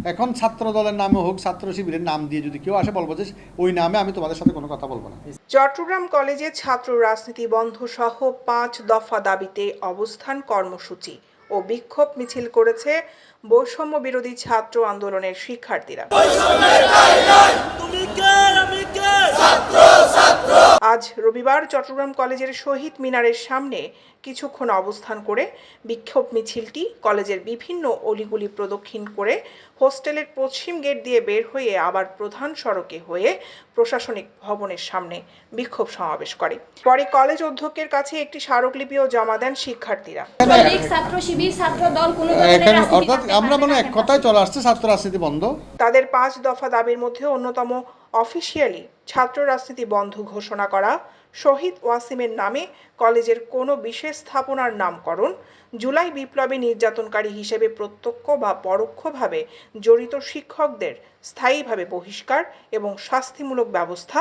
এখন ছাত্র দলের নামে হোক, ছাত্র শিবিরের নাম দিয়ে যদি কেউ আসে, বলবো যে ওই নামে আমি তোমাদের সাথে কোনো কথা বলবো না। চট্টগ্রাম কলেজে ছাত্র রাজনীতি বন্ধ সহ 5 দফা দাবিতে অবস্থান কর্মসূচি ও বিক্ষোভ মিছিল করেছে বৈষম্য বিরোধী ছাত্র আন্দোলনের শিক্ষার্থীরা। আজ রবিবার চট্টগ্রাম কলেজের শহীদ মিনারের সামনে কিছুক্ষণ অবস্থান করে বিক্ষোভ মিছিলটি কলেজের বিভিন্ন অলিগলি প্রদক্ষিণ করে হোস্টেলের পশ্চিম গেট দিয়ে বের হয়ে আবার প্রধান সড়কে হয়ে প্রশাসনিক ভবনের সামনে বিক্ষোভ সমাবেশ করে। পরে কলেজ অধ্যক্ষের কাছে একটি স্মারকলিপিও জমা দেন শিক্ষার্থীরা। ছাত্র শিবির ছাত্র দল কোনো অর্থাৎ আমরা মনে এক কথায় চলে আসছে ছাত্র রাজনীতি বন্ধ। তাদের 5 দফা দাবির মধ্যে অন্যতম অফিসিয়ালি ছাত্র রাজনীতি বন্ধ ঘোষণা করা, শহীদ ওয়াসিমের নামে কলেজের কোনো বিশেষ স্থাপনার নামকরণ, জুলাই বিপ্লবী নির্যাতনকারী হিসেবে প্রত্যক্ষ বা পরোক্ষভাবে জড়িত শিক্ষকদের স্থায়ীভাবে বহিষ্কার এবং শাস্তিমূলক ব্যবস্থা,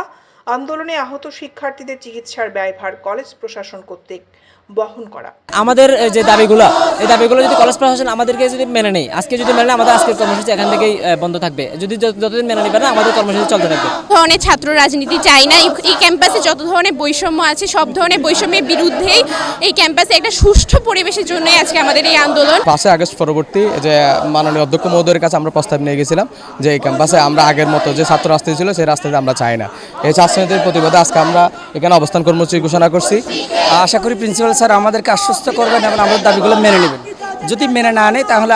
আন্দোলনে আহত শিক্ষার্থীদের চিকিৎসার ব্যয়ভার কলেজ প্রশাসন কর্তৃক বহন করা। আমাদের যে এই দাবিগুলো যদি কলেজ প্রশাসন আমাদেরকে যদি মেনে নেয়, আজকে যদি মেনে নেয়, আমাদের আজকের কর্মসূচি এখান থেকেই বন্ধ থাকবে। যদি যতদিন মেনে নেবে না, আমাদের কর্মসূচি চলতে থাকবে। ধরনের ছাত্র রাজনীতি চাই না। এই ক্যাম্পাসে যত ধরনের বৈষম্য আছে, সব ধরনের বৈষম্যের বিরুদ্ধেই এই ক্যাম্পাসে একটা সুষ্ঠু পরিবেশের জন্যই আজকে আমাদের এই আন্দোলন। 5 আগস্ট পরবর্তী যে মাননীয় অধ্যক্ষ মহোদয়ের কাছে আমরা প্রস্তাব নিয়ে গেছিলাম যে এই ক্যাম্পাসে আমরা আগের মতো যে ছাত্র রাজনীতি ছিল সেই রাজনীতি আমরা চাই না। এই ছাত্রদের প্রতিবাদে আজকে আমরা এখানে অবস্থান কর্মসূচি ঘোষণা করছি। আশা করি প্রিন্সিপাল স্যার আমাদেরকে আশ্বস্ত করবেন এবং আমাদের দাবিগুলো মেনে নেবেন। যদি মেনে না নেয়, তাহলে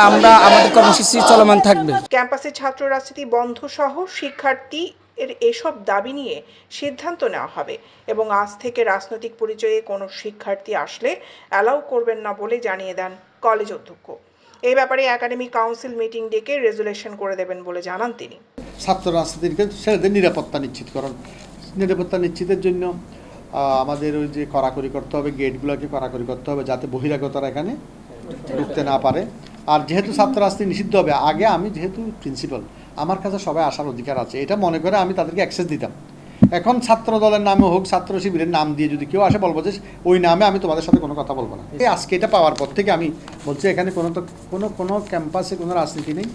আমাদের কর্মসূচি চলমান থাকবে। ক্যাম্পাসে ছাত্র রাজনীতি বন্ধ সহ শিক্ষার্থী এর এসব দাবি নিয়ে সিদ্ধান্ত নেওয়া হবে এবং আজ থেকে রাজনৈতিক পরিচয়ে কোনো শিক্ষার্থী আসলে অ্যালাউ করবেন না বলে জানিয়ে দেন কলেজ অধ্যক্ষ। এই ব্যাপারে একাডেমিক কাউন্সিল মিটিং ডেকে রেজুলেশন করে দেবেন বলে জানান তিনি। ছাত্র রাজনীতিকে ছেলেদের নিরাপত্তা নিশ্চিতের জন্য আমাদের ওই যে কড়াকড়ি করতে হবে, গেটগুলোকে কড়াকড়ি করতে হবে যাতে বহিরাগতরা এখানে ঢুকতে না পারে। আর যেহেতু ছাত্র রাজনীতি নিষিদ্ধ হবে, আগে আমি যেহেতু প্রিন্সিপাল, আমার কাছে সবাই আসার অধিকার আছে, এটা মনে করে আমি তাদেরকে অ্যাক্সেস দিতাম। এখন ছাত্র দলের নামে হোক, ছাত্র শিবিরের নাম দিয়ে যদি কেউ আসে, বলবো যে ওই নামে আমি তোমাদের সাথে কোনো কথা বলবো না। আজকে এটা পাওয়ার পর থেকে আমি বলছি এখানে কোনো ক্যাম্পাসে কোনো রাজনীতি নেই।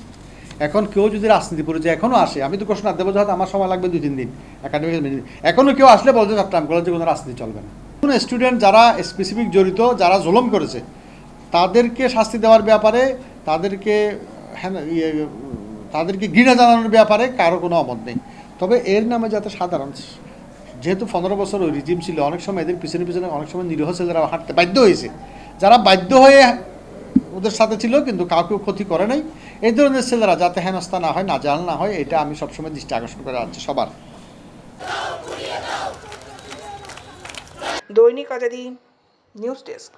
এখন কেউ যদি রাজনীতি পরিচয় এখনও আসে, আমি তো ঘোষণা দেবো যে হয়তো আমার সময় লাগবে 2-3 দিন একাডেমিক মিটিং। এখনও কেউ আসলে বলতে চট্টগ্রাম কলেজে কোনো রাজনীতি চলবে না। কোনো স্টুডেন্ট যারা স্পেসিফিক জড়িত, যারা জুলুম করেছে, তাদেরকে শাস্তি দেওয়ার ব্যাপারে, তাদেরকে ঘৃণা জানানোর ব্যাপারে কারো কোনো অমত নেই। তবে এর নামে যাতে সাধারণ, যেহেতু 15 বছর ওই রিজিম ছিল, অনেক সময় এদের পিছনে অনেক সময় নিরীহ ছেলেরা হাঁটতে বাধ্য হয়েছে, যারা বাধ্য হয়ে ওদের সাথে ছিল কিন্তু কাউকেও ক্ষতি করে নাই, এই ধরনের ছেলেরা যাতে হেনস্থা না হয়, নাজাল না হয়, এটা আমি সবসময় দৃষ্টি আকর্ষণ করে আসছি সবার। দৈনিক আজাদী নিউজ ডেস্ক।